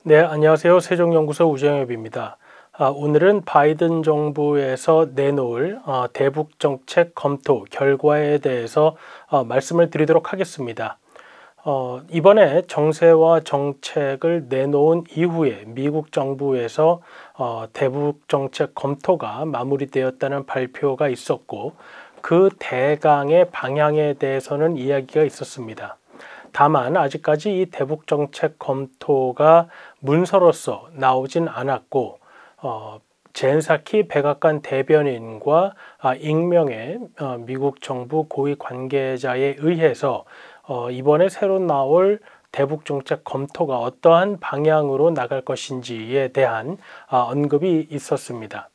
네, 안녕하세요. 세종연구소 우정엽입니다. 오늘은 바이든 정부에서 내놓을 대북 정책 검토 결과에 대해서 말씀을 드리도록 하겠습니다. 이번에 정세와 정책을 내놓은 이후에 미국 정부에서 대북 정책 검토가 마무리되었다는 발표가 있었고, 그 대강의 방향에 대해서는 이야기가 있었습니다. 다만 아직까지 이 대북 정책 검토가 문서로서 나오진 않았고, 젠사키 백악관 대변인과 익명의 미국 정부 고위 관계자에 의해서 이번에 새로 나올 대북 정책 검토가 어떠한 방향으로 나갈 것인지에 대한 언급이 있었습니다.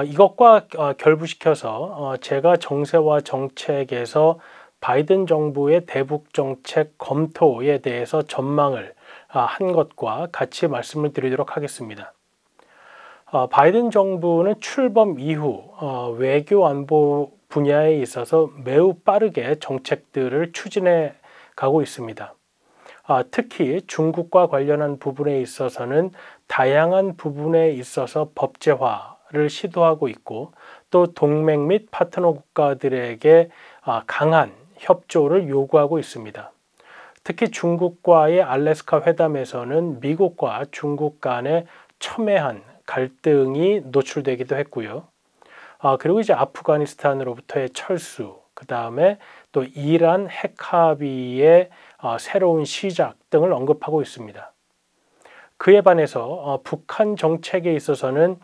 이것과 결부시켜서 제가 정세와 정책에서 바이든 정부의 대북 정책 검토에 대해서 전망을 한 것과 같이 말씀을 드리도록 하겠습니다. 바이든 정부는 출범 이후 외교 안보 분야에 있어서 매우 빠르게 정책들을 추진해 가고 있습니다. 특히 중국과 관련한 부분에 있어서는 다양한 부분에 있어서 법제화를 시도하고 있고, 또 동맹 및 파트너 국가들에게 강한 협조를 요구하고 있습니다. 특히 중국과의 알래스카 회담에서는 미국과 중국 간의 첨예한 갈등이 노출되기도 했고요. 그리고 이제 아프가니스탄으로부터의 철수, 그 다음에 또 이란 핵 합의의 새로운 시작 등을 언급하고 있습니다. 그에 반해서 북한 정책에 있어서는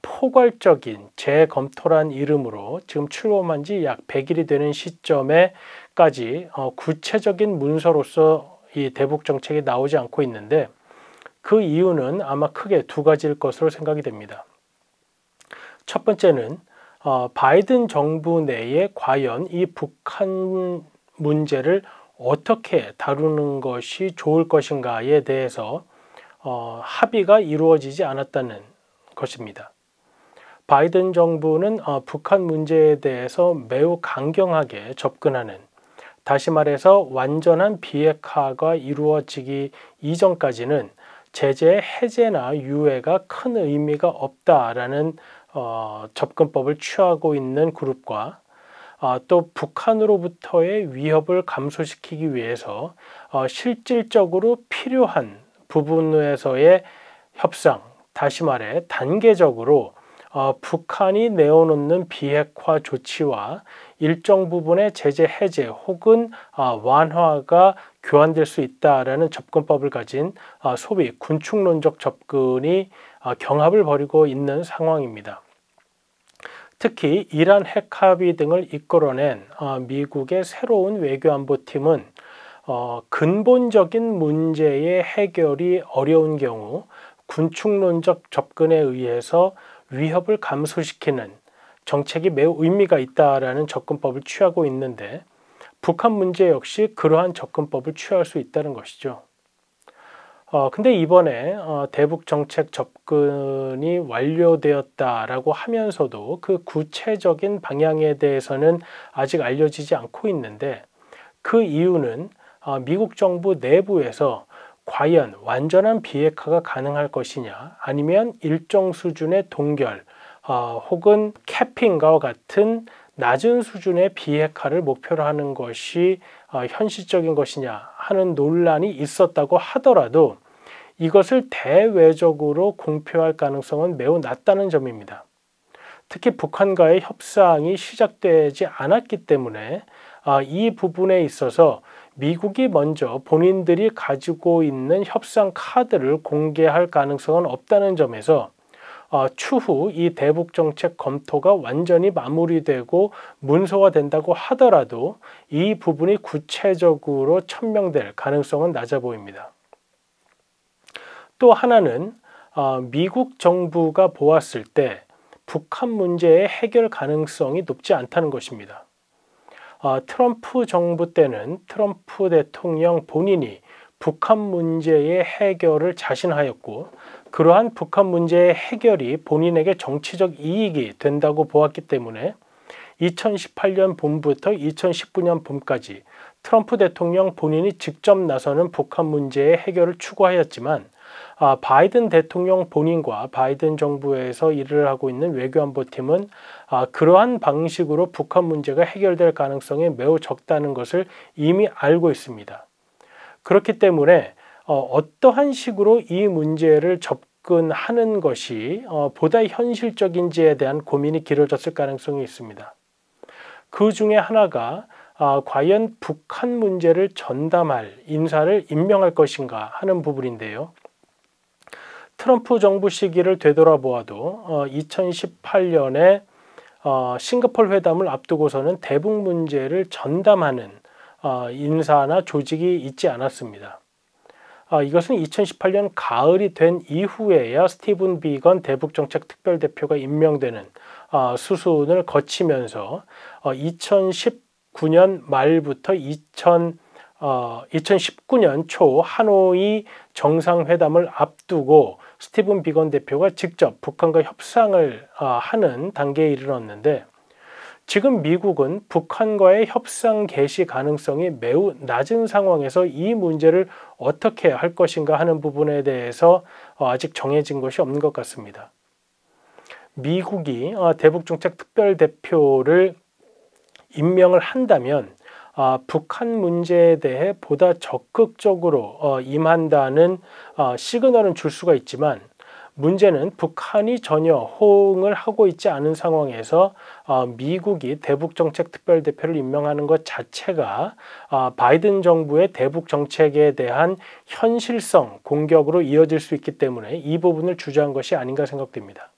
포괄적인 재검토란 이름으로 지금 출범한 지 약 100일이 되는 시점에까지 구체적인 문서로서 이 대북 정책이 나오지 않고 있는데, 그 이유는 아마 크게 두 가지일 것으로 생각이 됩니다. 첫 번째는 바이든 정부 내에 과연 이 북한 문제를 어떻게 다루는 것이 좋을 것인가에 대해서 합의가 이루어지지 않았다는 것입니다. 바이든 정부는 북한 문제에 대해서 매우 강경하게 접근하는, 다시 말해서 완전한 비핵화가 이루어지기 이전까지는 제재 해제나 유예가 큰 의미가 없다라는 접근법을 취하고 있는 그룹과, 또 북한으로부터의 위협을 감소시키기 위해서 실질적으로 필요한 부분에서의 협상, 다시 말해 단계적으로 북한이 내어놓는 비핵화 조치와 일정 부분의 제재 해제 혹은 완화가 교환될 수 있다라는 접근법을 가진 소위 군축론적 접근이 경합을 벌이고 있는 상황입니다. 특히 이란 핵 합의 등을 이끌어낸 미국의 새로운 외교안보팀은 근본적인 문제의 해결이 어려운 경우 군축론적 접근에 의해서 위협을 감소시키는 정책이 매우 의미가 있다라는 접근법을 취하고 있는데, 북한 문제 역시 그러한 접근법을 취할 수 있다는 것이죠. 근데 이번에 대북 정책 접근이 완료되었다라고 하면서도 그 구체적인 방향에 대해서는 아직 알려지지 않고 있는데, 그 이유는 미국 정부 내부에서 과연 완전한 비핵화가 가능할 것이냐, 아니면 일정 수준의 동결 혹은 캐핑과 같은 낮은 수준의 비핵화를 목표로 하는 것이 현실적인 것이냐 하는 논란이 있었다고 하더라도 이것을 대외적으로 공표할 가능성은 매우 낮다는 점입니다. 특히 북한과의 협상이 시작되지 않았기 때문에 이 부분에 있어서 미국이 먼저 본인들이 가지고 있는 협상 카드를 공개할 가능성은 없다는 점에서 추후 이 대북 정책 검토가 완전히 마무리되고 문서화된다고 하더라도 이 부분이 구체적으로 천명될 가능성은 낮아 보입니다. 또 하나는 미국 정부가 보았을 때 북한 문제의 해결 가능성이 높지 않다는 것입니다. 트럼프 정부 때는 트럼프 대통령 본인이 북한 문제의 해결을 자신하였고, 그러한 북한 문제의 해결이 본인에게 정치적 이익이 된다고 보았기 때문에 2018년 봄부터 2019년 봄까지 트럼프 대통령 본인이 직접 나서는 북한 문제의 해결을 추구하였지만, 바이든 대통령 본인과 바이든 정부에서 일을 하고 있는 외교안보팀은 그러한 방식으로 북한 문제가 해결될 가능성이 매우 적다는 것을 이미 알고 있습니다. 그렇기 때문에 어떠한 식으로 이 문제를 접근하는 것이 보다 현실적인지에 대한 고민이 길어졌을 가능성이 있습니다. 그 중에 하나가 과연 북한 문제를 전담할 인사를 임명할 것인가 하는 부분인데요. 트럼프 정부 시기를 되돌아보아도 2018년에 싱가포르 회담을 앞두고서는 대북 문제를 전담하는 인사나 조직이 있지 않았습니다. 이것은 2018년 가을이 된 이후에야 스티븐 비건 대북정책 특별대표가 임명되는 수순을 거치면서 2019년 말부터 2019년 초 하노이 정상회담을 앞두고 스티븐 비건 대표가 직접 북한과 협상을 하는 단계에 이르렀는데, 지금 미국은 북한과의 협상 개시 가능성이 매우 낮은 상황에서 이 문제를 어떻게 할 것인가 하는 부분에 대해서 아직 정해진 것이 없는 것 같습니다. 미국이 대북정책 특별대표를 임명을 한다면 북한 문제에 대해 보다 적극적으로 임한다는 시그널은 줄 수가 있지만, 문제는 북한이 전혀 호응을 하고 있지 않은 상황에서 미국이 대북정책 특별대표를 임명하는 것 자체가 바이든 정부의 대북정책에 대한 현실성 공격으로 이어질 수 있기 때문에 이 부분을 주저한 것이 아닌가 생각됩니다.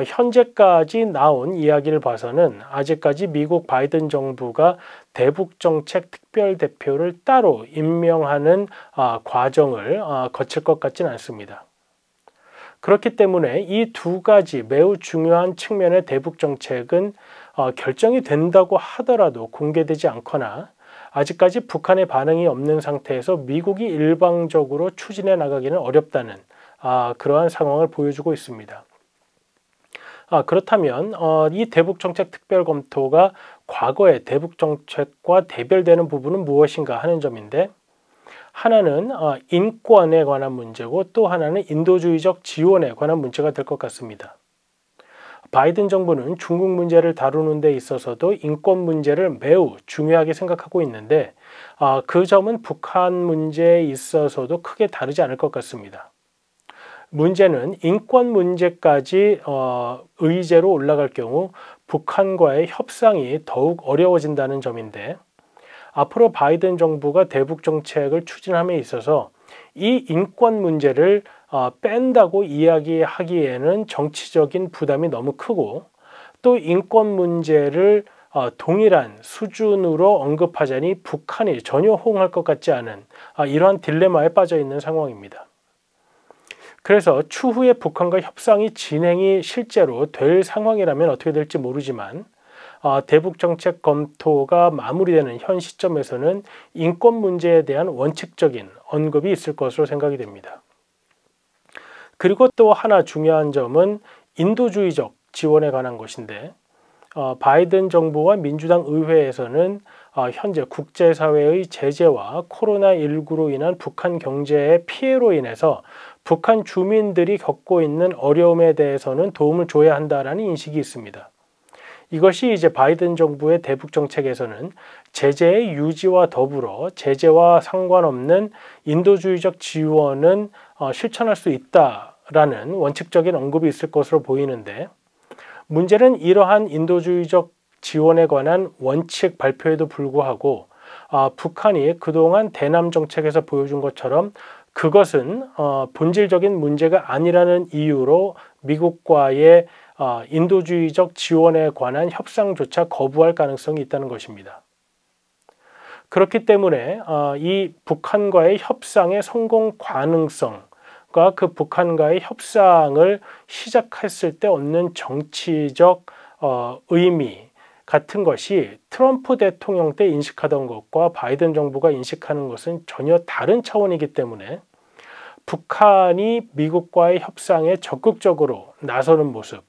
현재까지 나온 이야기를 봐서는 아직까지 미국 바이든 정부가 대북정책 특별대표를 따로 임명하는 과정을 거칠 것 같지는 않습니다. 그렇기 때문에 이 두 가지 매우 중요한 측면의 대북정책은 결정이 된다고 하더라도 공개되지 않거나 아직까지 북한의 반응이 없는 상태에서 미국이 일방적으로 추진해 나가기는 어렵다는 그러한 상황을 보여주고 있습니다. 그렇다면 이 대북정책 특별검토가 과거의 대북정책과 대별되는 부분은 무엇인가 하는 점인데, 하나는 인권에 관한 문제고 또 하나는 인도주의적 지원에 관한 문제가 될 것 같습니다. 바이든 정부는 중국 문제를 다루는 데 있어서도 인권 문제를 매우 중요하게 생각하고 있는데 그 점은 북한 문제에 있어서도 크게 다르지 않을 것 같습니다. 문제는 인권 문제까지 의제로 올라갈 경우 북한과의 협상이 더욱 어려워진다는 점인데, 앞으로 바이든 정부가 대북 정책을 추진함에 있어서 이 인권 문제를 뺀다고 이야기하기에는 정치적인 부담이 너무 크고, 또 인권 문제를 동일한 수준으로 언급하자니 북한이 전혀 호응할 것 같지 않은 이러한 딜레마에 빠져 있는 상황입니다. 그래서 추후에 북한과 협상이 진행이 실제로 될 상황이라면 어떻게 될지 모르지만 대북정책 검토가 마무리되는 현 시점에서는 인권 문제에 대한 원칙적인 언급이 있을 것으로 생각이 됩니다. 그리고 또 하나 중요한 점은 인도주의적 지원에 관한 것인데, 바이든 정부와 민주당 의회에서는 현재 국제사회의 제재와 코로나19로 인한 북한 경제의 피해로 인해서 북한 주민들이 겪고 있는 어려움에 대해서는 도움을 줘야 한다는 인식이 있습니다. 이것이 이제 바이든 정부의 대북 정책에서는 제재의 유지와 더불어 제재와 상관없는 인도주의적 지원은 실천할 수 있다라는 원칙적인 언급이 있을 것으로 보이는데, 문제는 이러한 인도주의적 지원에 관한 원칙 발표에도 불구하고 북한이 그동안 대남 정책에서 보여준 것처럼 그것은 본질적인 문제가 아니라는 이유로 미국과의 인도주의적 지원에 관한 협상조차 거부할 가능성이 있다는 것입니다. 그렇기 때문에 이 북한과의 협상의 성공 가능성과 그 북한과의 협상을 시작했을 때 얻는 정치적 의미 같은 것이 트럼프 대통령 때 인식하던 것과 바이든 정부가 인식하는 것은 전혀 다른 차원이기 때문에 북한이 미국과의 협상에 적극적으로 나서는 모습,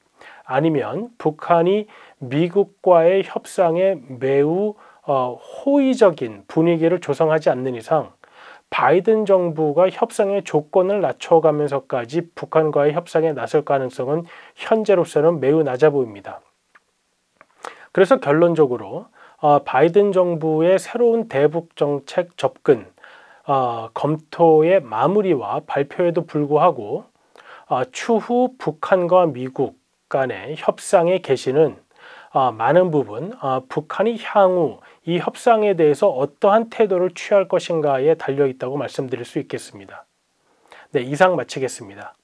아니면 북한이 미국과의 협상에 매우 호의적인 분위기를 조성하지 않는 이상 바이든 정부가 협상의 조건을 낮춰가면서까지 북한과의 협상에 나설 가능성은 현재로서는 매우 낮아 보입니다. 그래서 결론적으로 바이든 정부의 새로운 대북 정책 접근 검토의 마무리와 발표에도 불구하고 추후 북한과 미국 간의 협상의 개시는 많은 부분 북한이 향후 이 협상에 대해서 어떠한 태도를 취할 것인가에 달려 있다고 말씀드릴 수 있겠습니다. 네, 이상 마치겠습니다.